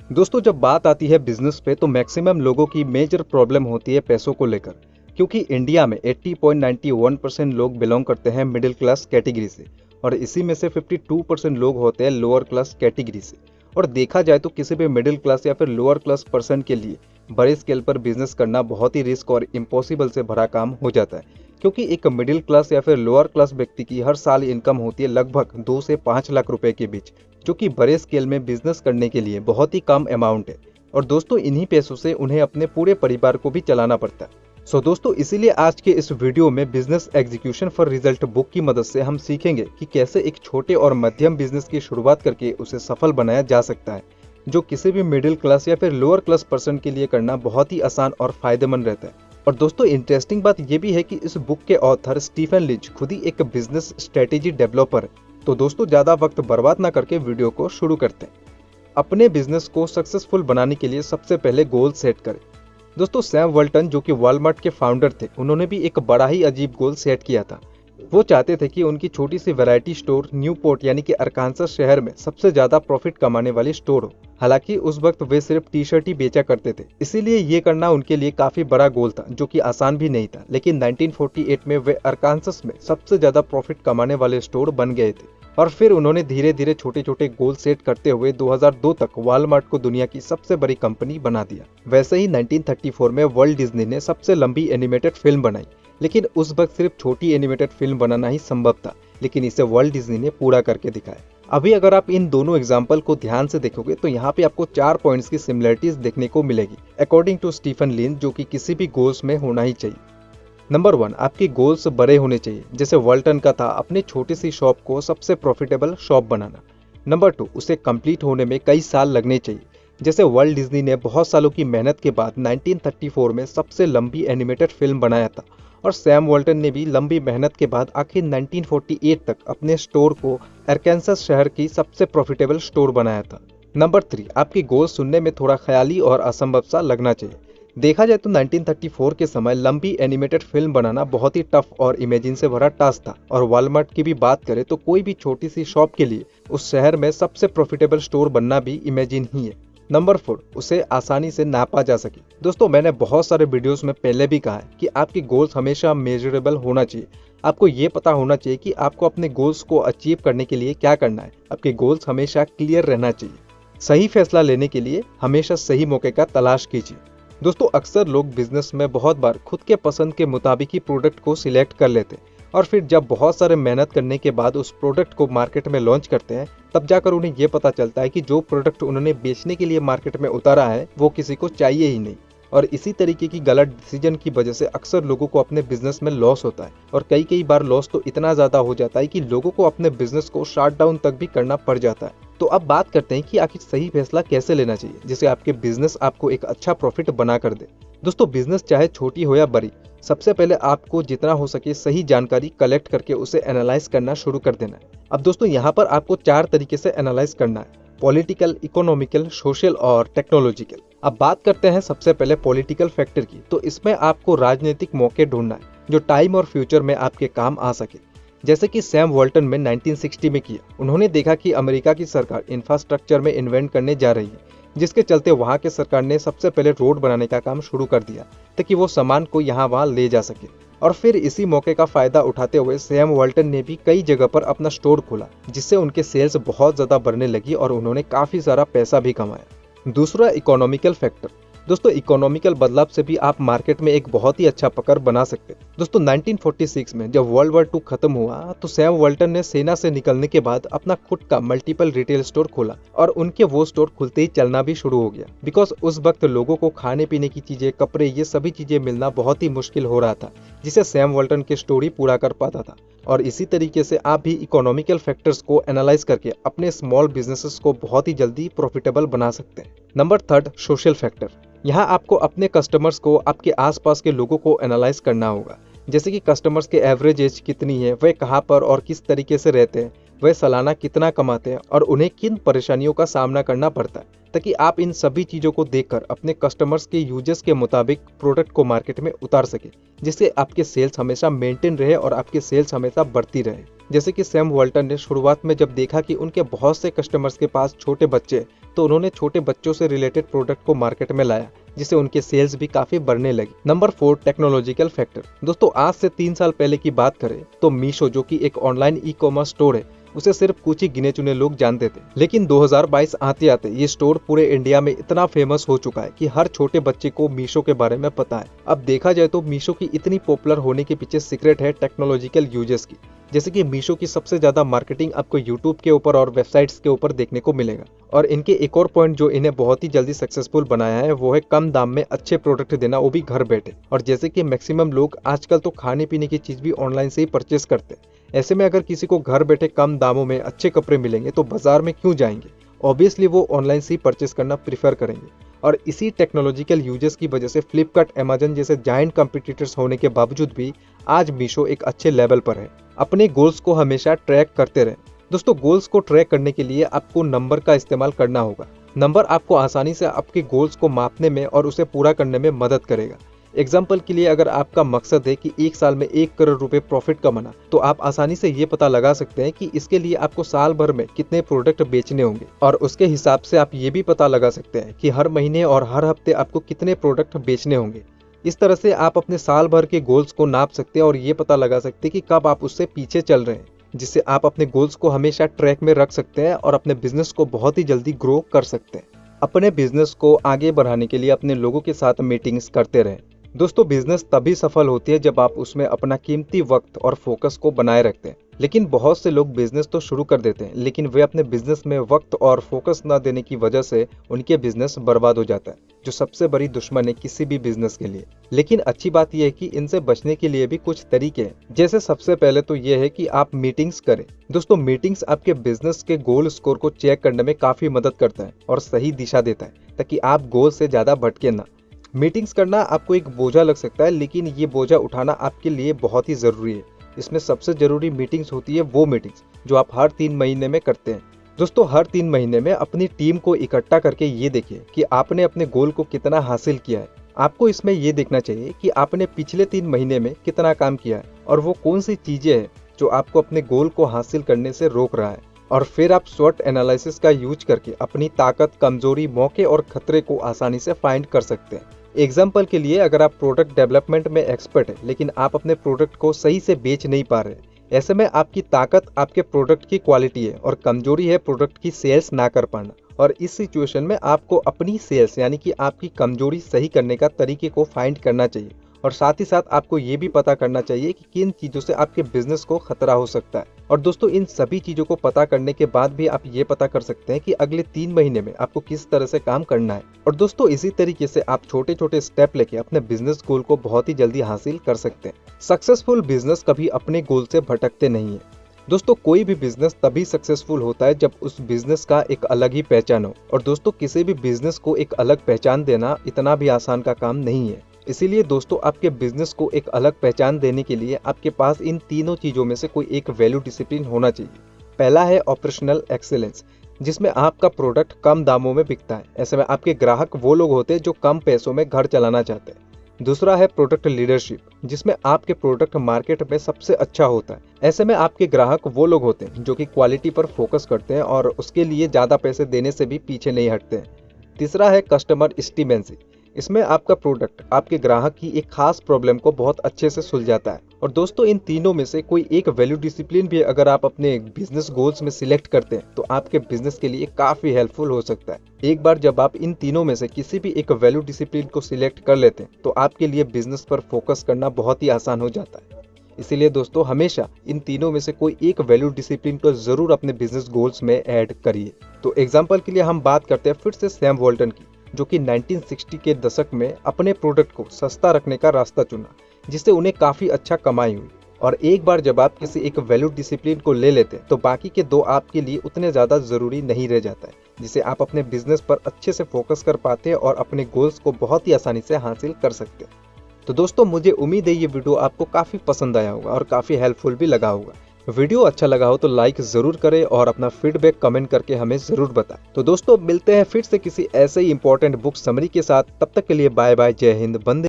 दोस्तों जब बात आती है बिजनेस पे तो मैक्सिमम लोगों की मेजर प्रॉब्लम होती है पैसों को लेकर, क्योंकि इंडिया में 80.91% लोग बिलोंग करते हैं मिडिल क्लास कैटेगरी से और इसी में से 52% लोग होते हैं लोअर क्लास कैटेगरी से। और देखा जाए तो किसी भी मिडिल क्लास या फिर लोअर क्लास पर्सन के लिए बड़े स्केल पर बिजनेस करना बहुत ही रिस्क और इम्पॉसिबल से भरा काम हो जाता है, क्योंकि एक मिडिल क्लास या फिर लोअर क्लास व्यक्ति की हर साल इनकम होती है लगभग 2 से 5 लाख रुपए के बीच, जो कि बड़े स्केल में बिजनेस करने के लिए बहुत ही कम अमाउंट है। और दोस्तों इन्हीं पैसों से उन्हें अपने पूरे परिवार को भी चलाना पड़ता है। सो दोस्तों इसीलिए आज के इस वीडियो में business execution for result book की मदद से हम सीखेंगे कि कैसे एक छोटे और मध्यम बिजनेस की शुरुआत करके उसे सफल बनाया जा सकता है, जो किसी भी मिडिल क्लास या फिर लोअर क्लास पर्सन के लिए करना बहुत ही आसान और फायदेमंद रहता है। और दोस्तों इंटरेस्टिंग बात यह भी है कि इस बुक के ऑथर स्टीफन लिंच खुद ही एक बिजनेस स्ट्रेटेजी डेवलपर है। तो दोस्तों ज्यादा वक्त बर्बाद ना करके वीडियो को शुरू करते हैं। अपने बिजनेस को सक्सेसफुल बनाने के लिए सबसे पहले गोल सेट करें। दोस्तों सैम वॉल्टन जो कि वॉलमार्ट के फाउंडर थे, उन्होंने भी एक बड़ा ही अजीब गोल सेट किया था। वो चाहते थे कि उनकी छोटी सी वैरायटी स्टोर न्यूपोर्ट यानी कि अरकानसास शहर में सबसे ज्यादा प्रॉफिट कमाने वाली स्टोर हो। हालांकि उस वक्त वे सिर्फ टी शर्ट ही बेचा करते थे, इसीलिए ये करना उनके लिए काफी बड़ा गोल था, जो कि आसान भी नहीं था। लेकिन 1948 में वे अरकानसास में सबसे ज्यादा प्रॉफिट कमाने वाले स्टोर बन गए थे। और फिर उन्होंने धीरे धीरे छोटे छोटे गोल सेट करते हुए 2002 तक वॉलमार्ट को दुनिया की सबसे बड़ी कंपनी बना दिया। वैसे ही 1934 में वर्ल्ट डिज्नी ने सबसे लंबी एनिमेटेड फिल्म बनाई, लेकिन उस वक्त सिर्फ छोटी एनिमेटेड फिल्म बनाना ही संभव था, लेकिन इसे वर्ल्ट डिज्नी ने पूरा करके दिखाया। अभी अगर आप इन दोनों एग्जाम्पल को ध्यान से देखोगे तो यहाँ पे आपको 4 पॉइंट्स की सिमिलरिटीज देखने को मिलेगी अकॉर्डिंग टू स्टीफन लिंच, जो कि किसी भी गोल्स में होना ही चाहिए। नंबर 1, आपके गोल्स बड़े होने चाहिए, जैसे वॉल्टन का था अपनी छोटी सी शॉप को सबसे प्रॉफिटेबल शॉप बनाना। नंबर 2, उसे कंप्लीट होने में कई साल लगने चाहिए, जैसे वर्ल्ट डिज्नी ने बहुत सालों की मेहनत के बाद 1934 में सबसे लंबी एनिमेटेड फिल्म बनाया था, और सैम वॉल्टन ने भी लंबी मेहनत के बाद आखिर 1948 तक अपने स्टोर को अरकानसास शहर की सबसे प्रॉफिटेबल स्टोर बनाया था। नंबर 3, आपके गोल सुनने में थोड़ा ख्याली और असंभव सा लगना चाहिए। देखा जाए तो 1934 के समय लंबी एनिमेटेड फिल्म बनाना बहुत ही टफ और इमेजिन से भरा टास्क था, और वॉलमार्ट की भी बात करें तो कोई भी छोटी सी शॉप के लिए उस शहर में सबसे प्रॉफिटेबल स्टोर बनना भी इमेजिन ही है। नंबर 4, उसे आसानी से नापा जा सके। दोस्तों मैंने बहुत सारे वीडियोस में पहले भी कहा है कि आपके गोल्स हमेशा मेजरेबल होना चाहिए। आपको ये पता होना चाहिए कि आपको अपने गोल्स को अचीव करने के लिए क्या करना है। आपके गोल्स हमेशा क्लियर रहना चाहिए। सही फैसला लेने के लिए हमेशा सही मौके का तलाश कीजिए। दोस्तों अक्सर लोग बिजनेस में बहुत बार खुद के पसंद के मुताबिक ही प्रोडक्ट को सिलेक्ट कर लेते हैं, और फिर जब बहुत सारे मेहनत करने के बाद उस प्रोडक्ट को मार्केट में लॉन्च करते हैं, तब जाकर उन्हें ये पता चलता है कि जो प्रोडक्ट उन्होंने बेचने के लिए मार्केट में उतारा है वो किसी को चाहिए ही नहीं। और इसी तरीके की गलत डिसीजन की वजह से अक्सर लोगों को अपने बिजनेस में लॉस होता है, और कई बार लॉस तो इतना ज्यादा हो जाता है कि लोगों को अपने बिजनेस को शट डाउन तक भी करना पड़ जाता है। तो अब बात करते हैं कि आखिर सही फैसला कैसे लेना चाहिए जिससे आपके बिजनेस आपको एक अच्छा प्रॉफिट बना कर दे। दोस्तों बिजनेस चाहे छोटी हो या बड़ी, सबसे पहले आपको जितना हो सके सही जानकारी कलेक्ट करके उसे एनालाइज करना शुरू कर देना है। अब दोस्तों यहाँ पर आपको 4 तरीके से एनालाइज करना है: पॉलिटिकल, इकोनॉमिकल, सोशल और टेक्नोलॉजिकल। अब बात करते हैं सबसे पहले पॉलिटिकल फैक्टर की। तो इसमें आपको राजनीतिक मौके ढूंढना है जो टाइम और फ्यूचर में आपके काम आ सके, जैसे कि सैम वॉल्टन में 1960 में किया। उन्होंने देखा कि अमेरिका की सरकार इंफ्रास्ट्रक्चर में इन्वेस्ट करने जा रही है, जिसके चलते वहां के सरकार ने सबसे पहले रोड बनाने का काम शुरू कर दिया ताकि वो सामान को यहाँ वहां ले जा सके। और फिर इसी मौके का फायदा उठाते हुए सैम वॉल्टन ने भी कई जगह पर अपना स्टोर खोला, जिससे उनके सेल्स बहुत ज्यादा बढ़ने लगी और उन्होंने काफी सारा पैसा भी कमाया। दूसरा, इकोनॉमिकल फैक्टर। दोस्तों इकोनॉमिकल बदलाव से भी आप मार्केट में एक बहुत ही अच्छा पकड़ बना सकते हैं। दोस्तों 1946 में जब वर्ल्ड वॉर 2 खत्म हुआ तो सैम वॉल्टन ने सेना से निकलने के बाद अपना खुद का मल्टीपल रिटेल स्टोर खोला, और उनके वो स्टोर खुलते ही चलना भी शुरू हो गया, बिकॉज उस वक्त लोगों को खाने पीने की चीजें, कपड़े, ये सभी चीजें मिलना बहुत ही मुश्किल हो रहा था, जिसे सैम वॉल्टन की स्टोरी पूरा कर पाता था। और इसी तरीके से आप भी इकोनॉमिकल फैक्टर्स को एनालाइज करके अपने स्मॉल बिजनेसेस को बहुत ही जल्दी प्रॉफिटेबल बना सकते हैं। Number 3, social factor. यहाँ आपको अपने कस्टमर्स को, आपके आसपास के लोगों को एनालाइज करना होगा, जैसे कि कस्टमर्स के एवरेज एज कितनी है, वह कहाँ पर और किस तरीके से रहते हैं, वह सालाना कितना कमाते हैं और उन्हें किन परेशानियों का सामना करना पड़ता है, ताकि आप इन सभी चीज़ों को देखकर अपने कस्टमर्स के यूजेस के मुताबिक प्रोडक्ट को मार्केट में उतार सके, जिससे आपके सेल्स हमेशा मेंटेन रहे और आपके सेल्स हमेशा बढ़ती रहे। जैसे कि सैम वॉल्टन ने शुरुआत में जब देखा कि उनके बहुत से कस्टमर्स के पास छोटे बच्चे, तो उन्होंने छोटे बच्चों से रिलेटेड प्रोडक्ट को मार्केट में लाया, जिससे उनके सेल्स भी काफी बढ़ने लगी। Number 4, technological factor. दोस्तों आज से 3 साल पहले की बात करें तो मीशो, जो कि एक ऑनलाइन ई कॉमर्स स्टोर है, उसे सिर्फ कुछ ही गिने चुने लोग जानते थे। लेकिन 2022 आते आते ये स्टोर पूरे इंडिया में इतना फेमस हो चुका है कि हर छोटे बच्चे को मीशो के बारे में पता है। अब देखा जाए तो मीशो की इतनी पॉपुलर होने के पीछे सीक्रेट है टेक्नोलॉजिकल यूजेस की। जैसे कि मीशो की सबसे ज्यादा मार्केटिंग आपको यूट्यूब के ऊपर और वेबसाइट्स के ऊपर देखने को मिलेगा। और इनके एक और पॉइंट जो इन्हें बहुत ही जल्दी सक्सेसफुल बनाया है वो है कम दाम में अच्छे प्रोडक्ट देना, वो भी घर बैठे। और जैसे कि मैक्सिमम लोग आजकल तो खाने पीने की चीज भी ऑनलाइन से ही परचेस करते हैं, ऐसे में अगर किसी को घर बैठे कम दामों में अच्छे कपड़े मिलेंगे तो बाजार में क्यों जाएंगे, ऑब्वियसली वो ऑनलाइन से ही परचेस करना प्रीफर करेंगे। और इसी टेक्नोलॉजिकल यूजेस की वजह से फ्लिपकार्ट, अमेजन जैसे जायंट कंपटीटर्स होने के बावजूद भी आज मीशो एक अच्छे लेवल पर है। अपने गोल्स को हमेशा ट्रैक करते रहें। दोस्तों गोल्स को ट्रैक करने के लिए आपको नंबर का इस्तेमाल करना होगा। नंबर आपको आसानी से आपके गोल्स को मापने में और उसे पूरा करने में मदद करेगा। एग्जाम्पल के लिए अगर आपका मकसद है कि 1 साल में 1 करोड़ रुपए प्रॉफिट कमाना, तो आप आसानी से ये पता लगा सकते हैं कि इसके लिए आपको साल भर में कितने प्रोडक्ट बेचने होंगे। और उसके हिसाब से आप ये भी पता लगा सकते हैं कि हर महीने और हर हफ्ते आपको कितने प्रोडक्ट बेचने होंगे। इस तरह से आप अपने साल भर के गोल्स को नाप सकते हैं और ये पता लगा सकते हैं कि कब आप उससे पीछे चल रहे हैं, जिससे आप अपने गोल्स को हमेशा ट्रैक में रख सकते हैं और अपने बिजनेस को बहुत ही जल्दी ग्रो कर सकते हैं। अपने बिजनेस को आगे बढ़ाने के लिए अपने लोगों के साथ मीटिंग्स करते रहें। दोस्तों बिजनेस तभी सफल होती है जब आप उसमें अपना कीमती वक्त और फोकस को बनाए रखते हैं। लेकिन बहुत से लोग बिजनेस तो शुरू कर देते हैं, लेकिन वे अपने बिजनेस में वक्त और फोकस न देने की वजह से उनके बिजनेस बर्बाद हो जाता है, जो सबसे बड़ी दुश्मन है किसी भी बिजनेस के लिए। लेकिन अच्छी बात यह है कि इनसे बचने के लिए भी कुछ तरीके हैं। जैसे सबसे पहले तो यह है कि आप मीटिंग्स करें। दोस्तों मीटिंग्स आपके बिजनेस के गोल स्कोर को चेक करने में काफी मदद करता है और सही दिशा देता है, ताकि आप गोल से ज्यादा भटके ना। मीटिंग्स करना आपको एक बोझा लग सकता है, लेकिन ये बोझा उठाना आपके लिए बहुत ही जरूरी है। इसमें सबसे जरूरी मीटिंग्स होती है वो मीटिंग्स जो आप हर 3 महीने में करते हैं। दोस्तों हर 3 महीने में अपनी टीम को इकट्ठा करके ये देखिए कि आपने अपने गोल को कितना हासिल किया है। आपको इसमें ये देखना चाहिए कि आपने पिछले 3 महीने में कितना काम किया है और वो कौन सी चीजें हैं जो आपको अपने गोल को हासिल करने से रोक रहा है। और फिर आप स्वॉट एनालिसिस का यूज करके अपनी ताकत, कमजोरी, मौके और खतरे को आसानी से फाइंड कर सकते हैं। एग्जाम्पल के लिए अगर आप प्रोडक्ट डेवलपमेंट में एक्सपर्ट है, लेकिन आप अपने प्रोडक्ट को सही से बेच नहीं पा रहे, ऐसे में आपकी ताकत आपके प्रोडक्ट की क्वालिटी है और कमजोरी है प्रोडक्ट की सेल्स ना कर पाना। और इस सिचुएशन में आपको अपनी सेल्स यानी कि आपकी कमजोरी सही करने का तरीके को फाइंड करना चाहिए। और साथ ही साथ आपको ये भी पता करना चाहिए कि किन चीजों से आपके बिजनेस को खतरा हो सकता है। और दोस्तों इन सभी चीजों को पता करने के बाद भी आप ये पता कर सकते हैं कि अगले 3 महीने में आपको किस तरह से काम करना है। और दोस्तों इसी तरीके से आप छोटे छोटे स्टेप लेके अपने बिजनेस गोल को बहुत ही जल्दी हासिल कर सकते हैं। सक्सेसफुल बिजनेस कभी अपने गोल से भटकते नहीं है। दोस्तों कोई भी बिजनेस तभी सक्सेसफुल होता है जब उस बिजनेस का एक अलग ही पहचान हो। और दोस्तों किसी भी बिजनेस को एक अलग पहचान देना इतना भी आसान का काम नहीं है। इसीलिए दोस्तों आपके बिजनेस को एक अलग पहचान देने के लिए आपके पास इन तीनों चीजों में से कोई एक वैल्यू डिसिप्लिन होना चाहिए। पहला है ऑपरेशनल एक्सीलेंस, जिसमें आपका प्रोडक्ट कम दामों में बिकता है। ऐसे में आपके ग्राहक वो लोग होते हैं जो कम पैसों में घर चलाना चाहते हैं। दूसरा है प्रोडक्ट लीडरशिप, जिसमें आपके प्रोडक्ट मार्केट में सबसे अच्छा होता है। ऐसे में आपके ग्राहक वो लोग होते हैं जो कि क्वालिटी पर फोकस करते हैं और उसके लिए ज्यादा पैसे देने से भी पीछे नहीं हटते हैं। तीसरा है कस्टमर इंटीमेसी, इसमें आपका प्रोडक्ट आपके ग्राहक की एक खास प्रॉब्लम को बहुत अच्छे से सुलझाता है। और दोस्तों इन तीनों में से कोई एक वैल्यू डिसिप्लिन भी अगर आप अपने बिजनेस गोल्स में सिलेक्ट करते हैं तो आपके बिजनेस के लिए काफी हेल्पफुल हो सकता है। एक बार जब आप इन तीनों में से किसी भी एक वैल्यू डिसिप्लिन को सिलेक्ट कर लेते हैं तो आपके लिए बिजनेस पर फोकस करना बहुत ही आसान हो जाता है। इसीलिए दोस्तों हमेशा इन तीनों में से कोई एक वैल्यू डिसिप्लिन को जरूर अपने बिजनेस गोल्स में ऐड करिए। तो एग्जाम्पल के लिए हम बात करते हैं फिर से सैम वॉल्टन की, जो कि 1960 के दशक में अपने प्रोडक्ट को सस्ता रखने का रास्ता चुना, जिससे उन्हें काफी अच्छा कमाई हुई। और एक बार जब आप किसी एक वैल्यू डिसिप्लिन को ले लेते हैं तो बाकी के 2 आपके लिए उतने ज्यादा जरूरी नहीं रह जाता है, जिससे आप अपने बिजनेस पर अच्छे से फोकस कर पाते हैं और अपने गोल्स को बहुत ही आसानी से हासिल कर सकते हैं। तो दोस्तों मुझे उम्मीद है ये वीडियो आपको काफी पसंद आया होगा और काफी हेल्पफुल भी लगा होगा। वीडियो अच्छा लगा हो तो लाइक जरूर करें और अपना फीडबैक कमेंट करके हमें जरूर बताएं। तो दोस्तों मिलते हैं फिर से किसी ऐसे ही इंपॉर्टेंट बुक समरी के साथ। तब तक के लिए बाय बाय, जय हिंद, वंदे